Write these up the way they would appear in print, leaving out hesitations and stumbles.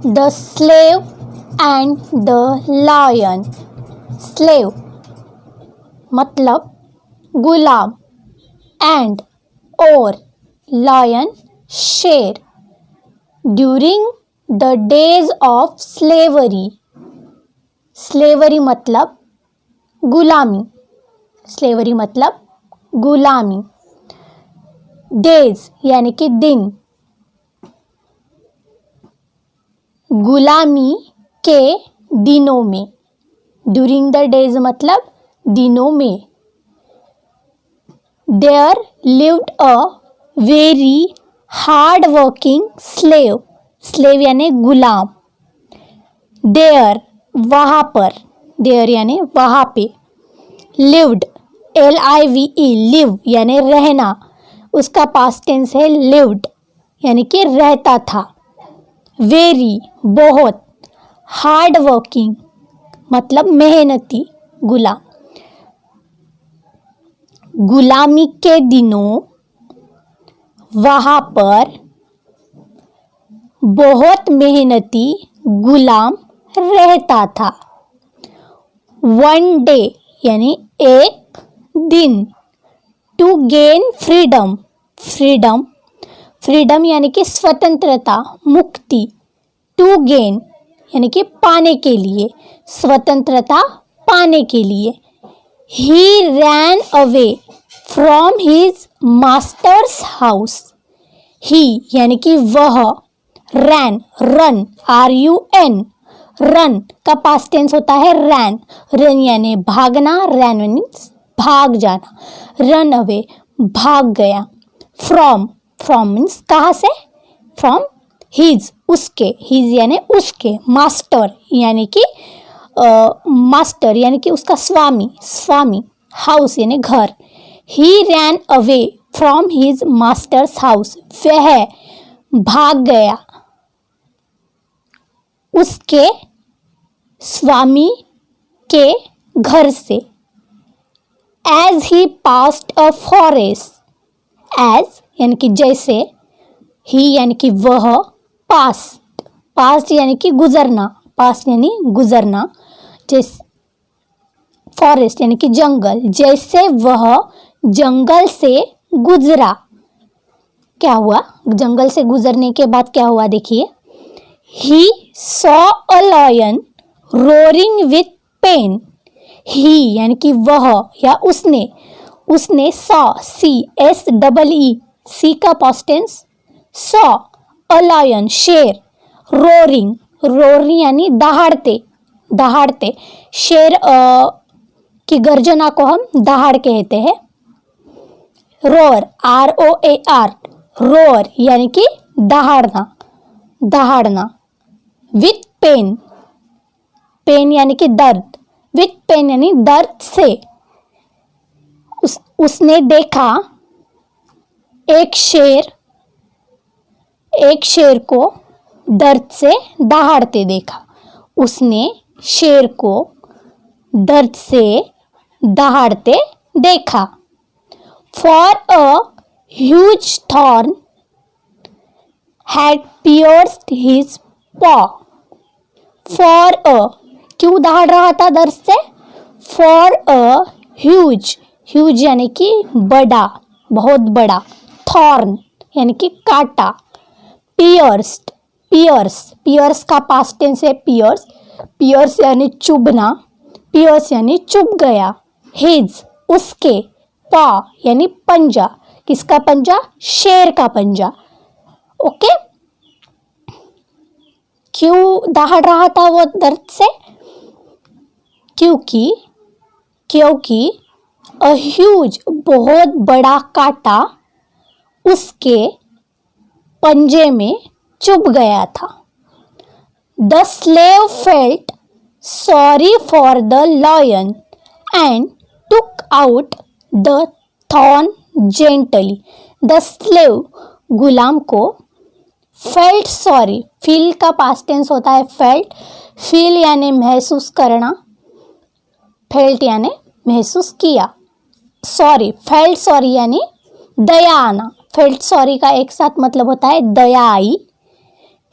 The slave and the lion. Slave मतलब गुलाम, and और लायन शेर। During the days of slavery. Slavery मतलब गुलामी, स्लेवरी मतलब गुलामी। डेज यानी कि दिन, गुलामी के दिनों में। ड्यूरिंग द डेज मतलब दिनों में। There lived a very hard working slave. Slave यानी गुलाम। देयर वहाँ पर, देयर यानी वहाँ पे। लिव्ड LIVE लिव यानी रहना, उसका पास्ट टेंस है लिव्ड यानी कि रहता था। वेरी बहुत, हार्ड वर्किंग मतलब मेहनती गुलाम। गुलामी के दिनों वहाँ पर बहुत मेहनती गुलाम रहता था। वन डे यानी एक दिन। To gain freedom. Freedom, freedom यानी कि स्वतंत्रता, मुक्ति। टू गेन यानी कि पाने के लिए, स्वतंत्रता पाने के लिए। He ran away from his master's house. He यानी कि वह, रैन रन RUN, रन का पास्ट टेंस होता है रैन। रन यानी भागना, रैन मीन्स भाग जाना। रन अवे भाग गया। फ्रॉम, फ्रॉम मीन्स कहाँ से, फ्रॉम हिज उसके, हिज यानी उसके। मास्टर यानी कि मास्टर यानी कि उसका स्वामी, स्वामी। हाउस यानी घर। He ran away from his master's house, वह भाग गया उसके स्वामी के घर से। As he passed a forest. As यानी कि जैसे, ही यानी कि वह, पास्ट, पास्ट यानी कि गुजरना, पास्ट यानी गुजरना। जैसे फॉरेस्ट यानी कि जंगल, जैसे वह जंगल से गुजरा। क्या हुआ, जंगल से गुजरने के बाद क्या हुआ देखिए। He saw a lion roaring with pain. He यानी कि वह या उसने, उसने saw, CSEE, सी का past tense, saw a lion शेर। roaring, roaring यानी दहाड़ते, दहाड़ते। शेर की गर्जना को हम दहाड़ कहते हैं। roar, ROAR, roar यानी कि दहाड़ना, दहाड़ना। विथ पेन, पेन यानी कि दर्द, विथ पेन यानी दर्द से। उसने देखा एक शेर, एक शेर को दर्द से दहाड़ते देखा। उसने शेर को दर्द से दहाड़ते देखा। For a huge thorn had pierced his paw. For a, क्यों दहाड़ रहा था दर्द से? For a huge, huge यानी कि बड़ा, बहुत बड़ा। Thorn यानी कि कांटा। Pierced, pierce, pierce का पास्ट टेंस है pierce, pierce यानी चुभना, pierce यानी चुभ गया। His उसके, paw यानी पंजा, किसका पंजा? शेर का पंजा। ओके, क्यों दहाड़ रहा था वो दर्द से? क्योंकि अ ह्यूज बहुत बड़ा कांटा उसके पंजे में चुभ गया था। The slave felt sorry for the lion and took out the thorn gently. The slave गुलाम को फेल्ट सॉरी, फील का पास्ट टेंस होता है फेल्ट। फील यानी महसूस करना, फेल्ट यानी महसूस किया। सॉरी, फेल्ट सॉरी यानी दया आना। फेल्ट सॉरी का एक साथ मतलब होता है दया आई।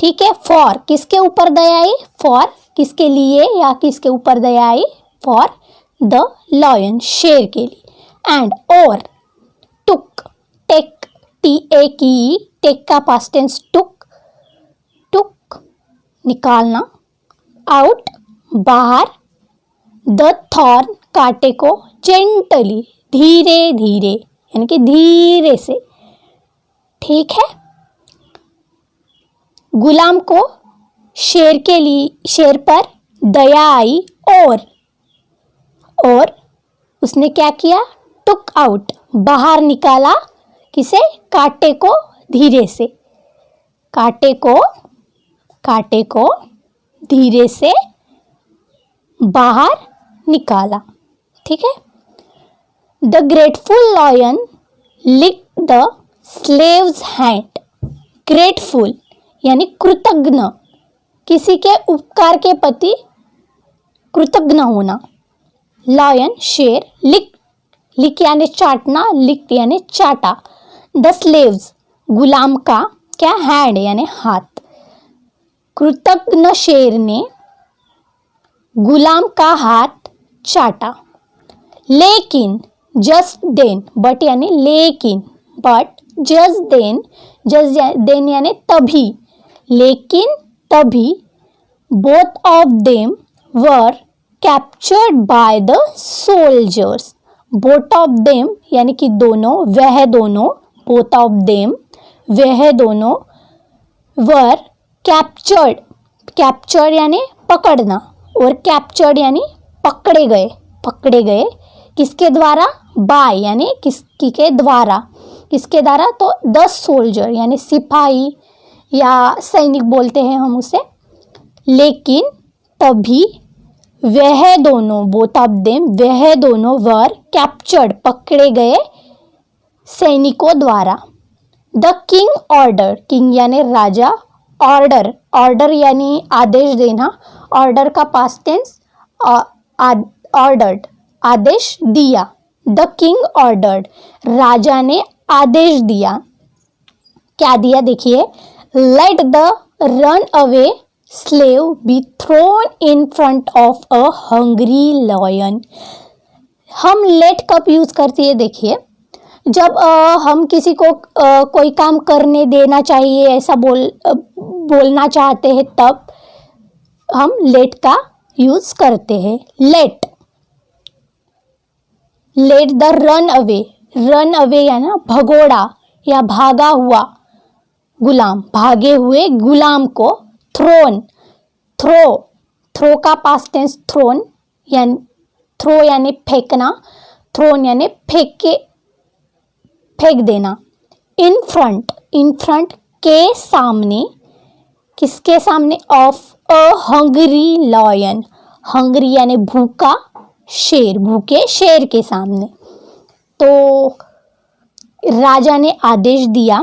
ठीक है। फॉर किसके ऊपर दया आई, फॉर किसके लिए या किसके ऊपर दया आई, फॉर द लॉयन शेर के लिए। एंड और टुक टेक टी ए की टेक का पास्ट टेंस टुक, टुक निकालना, आउट बाहर, द थॉर्न कांटे को, जेंटली धीरे धीरे यानी कि धीरे से, ठीक है। गुलाम को शेर के लिए शेर पर दया आई और उसने क्या किया, टुक आउट बाहर निकाला, किसे, कांटे को धीरे से, कांटे को धीरे से बाहर निकाला, ठीक है। The grateful lion licked the slaves hand, grateful यानी कृतज्ञ, किसी के उपकार के प्रति कृतज्ञ होना। लॉयन शेर, लिक यानी चाटना, लिक यानी चाटा। द स्लेव्स गुलाम का क्या, हैंड यानी हाथ। कृतज्ञ शेर ने गुलाम का हाथ चाटा। लेकिन जस्ट देन, बट यानी लेकिन, बट जस्ट देन यानी तभी, लेकिन तभी, both of them were captured by the soldiers. Both of them यानी कि दोनों, वह दोनों, बोथ ऑफ देम वह दोनों, वर कैप्चर्ड, कैप्चर्ड यानी पकड़ना, और कैप्चर्ड यानी पकड़े गए, किसके द्वारा, बाय यानी किसके द्वारा, किसके द्वारा, तो 10 सोल्जर यानी सिपाही या सैनिक बोलते हैं हम उसे। लेकिन तभी वह दोनों, बोथ ऑफ देम वह दोनों, वर कैप्चर्ड पकड़े गए सैनिकों द्वारा। द किंग ऑर्डर, किंग यानी राजा, ऑर्डर यानी आदेश देना, ऑर्डर का पास्ट टेंस ऑर्डर्ड, आदेश दिया। द किंग ऑर्डर्ड, राजा ने आदेश दिया, क्या दिया देखिए, let the run away slave be thrown in front of a hungry lion. हम लेट कब यूज करती है, देखिए जब हम किसी को कोई काम करने देना चाहिए ऐसा बोलना चाहते हैं, तब हम लेट का यूज करते हैं। लेट द रन अवे यानी भगोड़ा या भागा हुआ गुलाम, भागे हुए गुलाम को, थ्रो का पास्ट टेंस थ्रोन, यानी थ्रो यानी फेंकना, थ्रोन यानी फेंक देना। इन फ्रंट के सामने, किसके सामने, of a hungry lion, hungry यानी भूखा शेर, भूखे शेर के सामने। तो राजा ने आदेश दिया,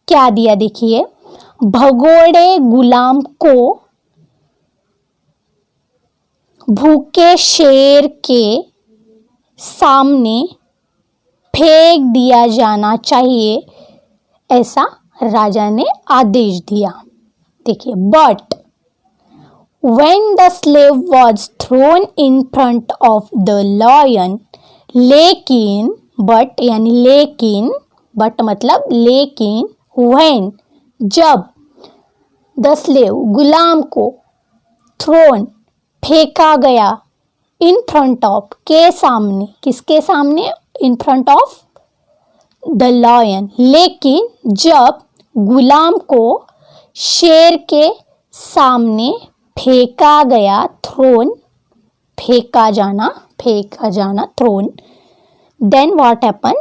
क्या दिया देखिए, भगोड़े गुलाम को भूखे शेर के सामने फेंक दिया जाना चाहिए, ऐसा राजा ने आदेश दिया। देखिए, but when the slave was thrown in front of the lion, लेकिन, बट यानी लेकिन, बट मतलब लेकिन, when जब, the slave गुलाम को, thrown फेंका गया, in front of के सामने, किसके सामने, in front of the lion, लेकिन जब गुलाम को शेर के सामने फेंका गया, थ्रोन फेंका जाना, thrown, then what happen,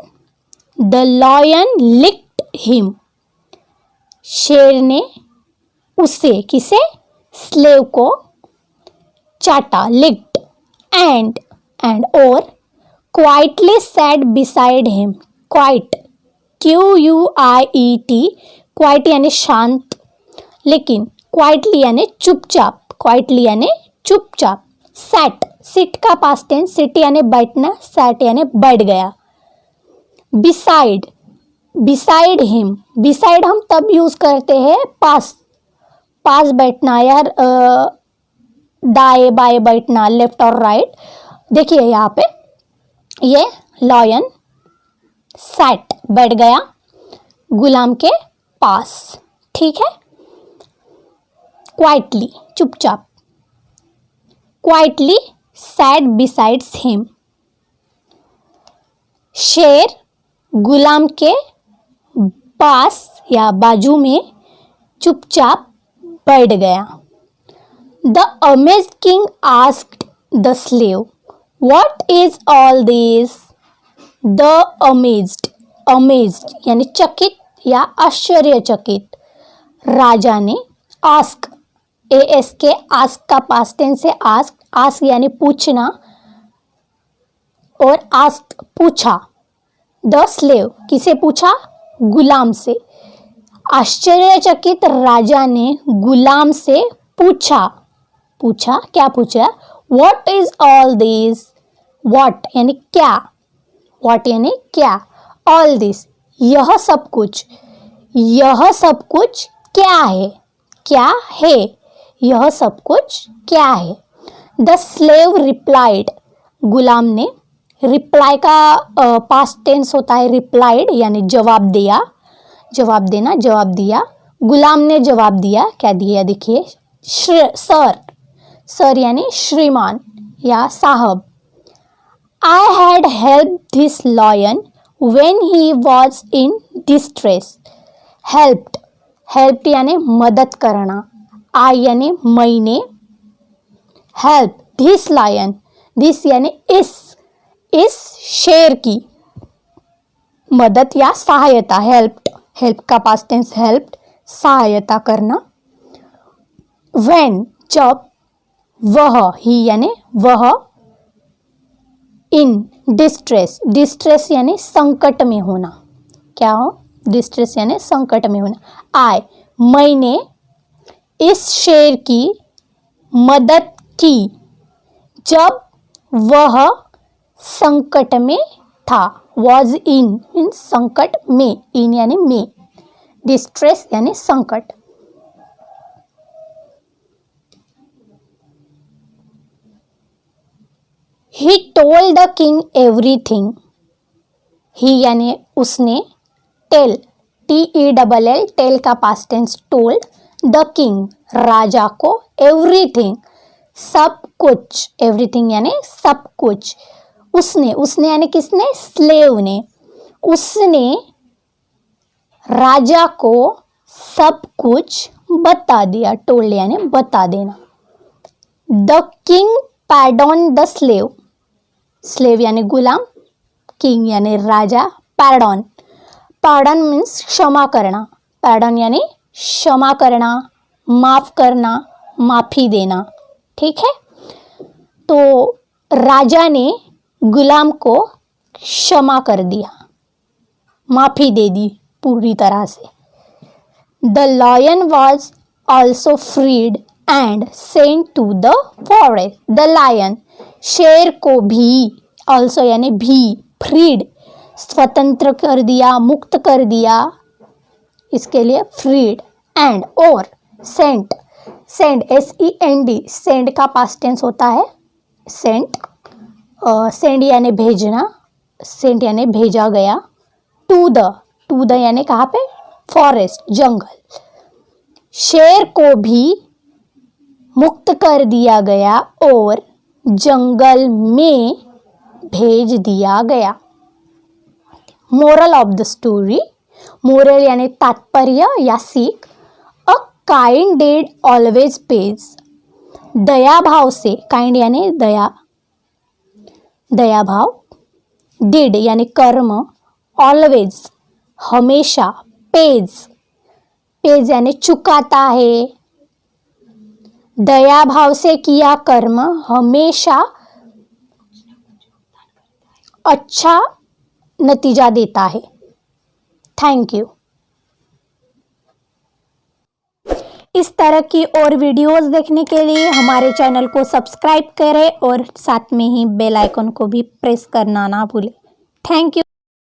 the lion licked him, शेर ने उसे, किसे, स्लेव को चाटा, लिक्ड, एंड और quietly sat beside him, quiet, QUIET, quiet यानी शांत, लेकिन क्वाइटली यानी चुपचाप, क्वाइटली यानी चुपचाप। सैट, सिट का पास्ट टेंस, सिट यानी बैठना, सैट यानी बैठ गया। बिसाइड हिम, बिसाइड हम तब यूज करते हैं पास्ट पास बैठना या दाएं बाएं बैठना, लेफ्ट और राइट। देखिए यहाँ पे ये लॉयन सैट बैठ गया गुलाम के पास, ठीक है। क्वाइटली चुपचाप, क्वाइटली सैट बिसाइड्स हिम। शेर गुलाम के पास या बाजू में चुपचाप बैठ गया। The amazed king asked the slave, what is all this? The amazed, amazed यानी चकित या आश्चर्यचकित। राजा ने आस्क, ASK आस्क का पास्ट टेंस है आस्क, आस्क यानी पूछना और आस्क पूछा। द स्लेव किसे पूछा? गुलाम से। आश्चर्यचकित राजा ने गुलाम से पूछा, पूछा क्या पूछा? What is all this? What यानी क्या, व्हाट यानी क्या, ऑल दिस यह सब कुछ, यह सब कुछ क्या है, क्या है, यह सब कुछ क्या है। द स्लेव रिप्लाइड, गुलाम ने, रिप्लाई का पास्ट टेंस होता है रिप्लाइड यानी जवाब दिया, जवाब देना, जवाब दिया। गुलाम ने जवाब दिया, क्या दिया देखिए, सर, सर यानी श्रीमान या साहब। I had helped this lion when he was in distress. Helped, helped यानी मदद करना। I यानी मैंने, help this lion, this यानी इस शेर की मदद या सहायता। हेल्प्ड, हेल्प का पास्ट टेंस हेल्प्ड, सहायता करना। when जब, वह ही यानी वह, इन डिस्ट्रेस, डिस्ट्रेस यानी संकट में होना, क्या हो, डिस्ट्रेस यानी संकट में होना। आय मैंने इस शेर की मदद की जब वह संकट में था। वॉज इन मीन्स संकट में, इन यानी में, डिस्ट्रेस यानी संकट। He told the king everything. He यानी उसने, tell, TELL, tell का past tense told, the king राजा को, everything सब कुछ, everything यानी सब कुछ। उसने, उसने यानी किसने? स्लेव ने, उसने राजा को सब कुछ बता दिया। told यानी बता देना। The king pardoned the slave. Slave यानी गुलाम, किंग यानी राजा, पैर्डन, पैर्डन मीन्स क्षमा करना, पैर्डन यानी क्षमा करना, माफ करना, माफी देना, ठीक है। तो राजा ने गुलाम को क्षमा कर दिया, माफी दे दी पूरी तरह से। The lion was also freed and sent to the forest. The lion शेर को भी, ऑल्सो यानी भी, फ्रीड स्वतंत्र कर दिया, मुक्त कर दिया, इसके लिए फ्रीड, एंड और सेंट, सेंड SEND, सेंड का पास्ट टेंस होता है सेंट, सेंड यानी भेजना, सेंट यानी भेजा गया। टू द यानी कहाँ पे? फॉरेस्ट जंगल। शेर को भी मुक्त कर दिया गया और जंगल में भेज दिया गया। Moral of the story, moral यानी तात्पर्य या सीख। A kind deed always pays. दया भाव से, काइंड यानी दया, दया भाव, डीड यानी कर्म, ऑलवेज हमेशा, पेज, पेज यानी चुकाता है। दया भाव से किया कर्म हमेशा अच्छा नतीजा देता है। Thank you. इस तरह की और वीडियोस देखने के लिए हमारे चैनल को सब्सक्राइब करें और साथ में ही बेल आइकन को भी प्रेस करना ना भूलें। Thank you.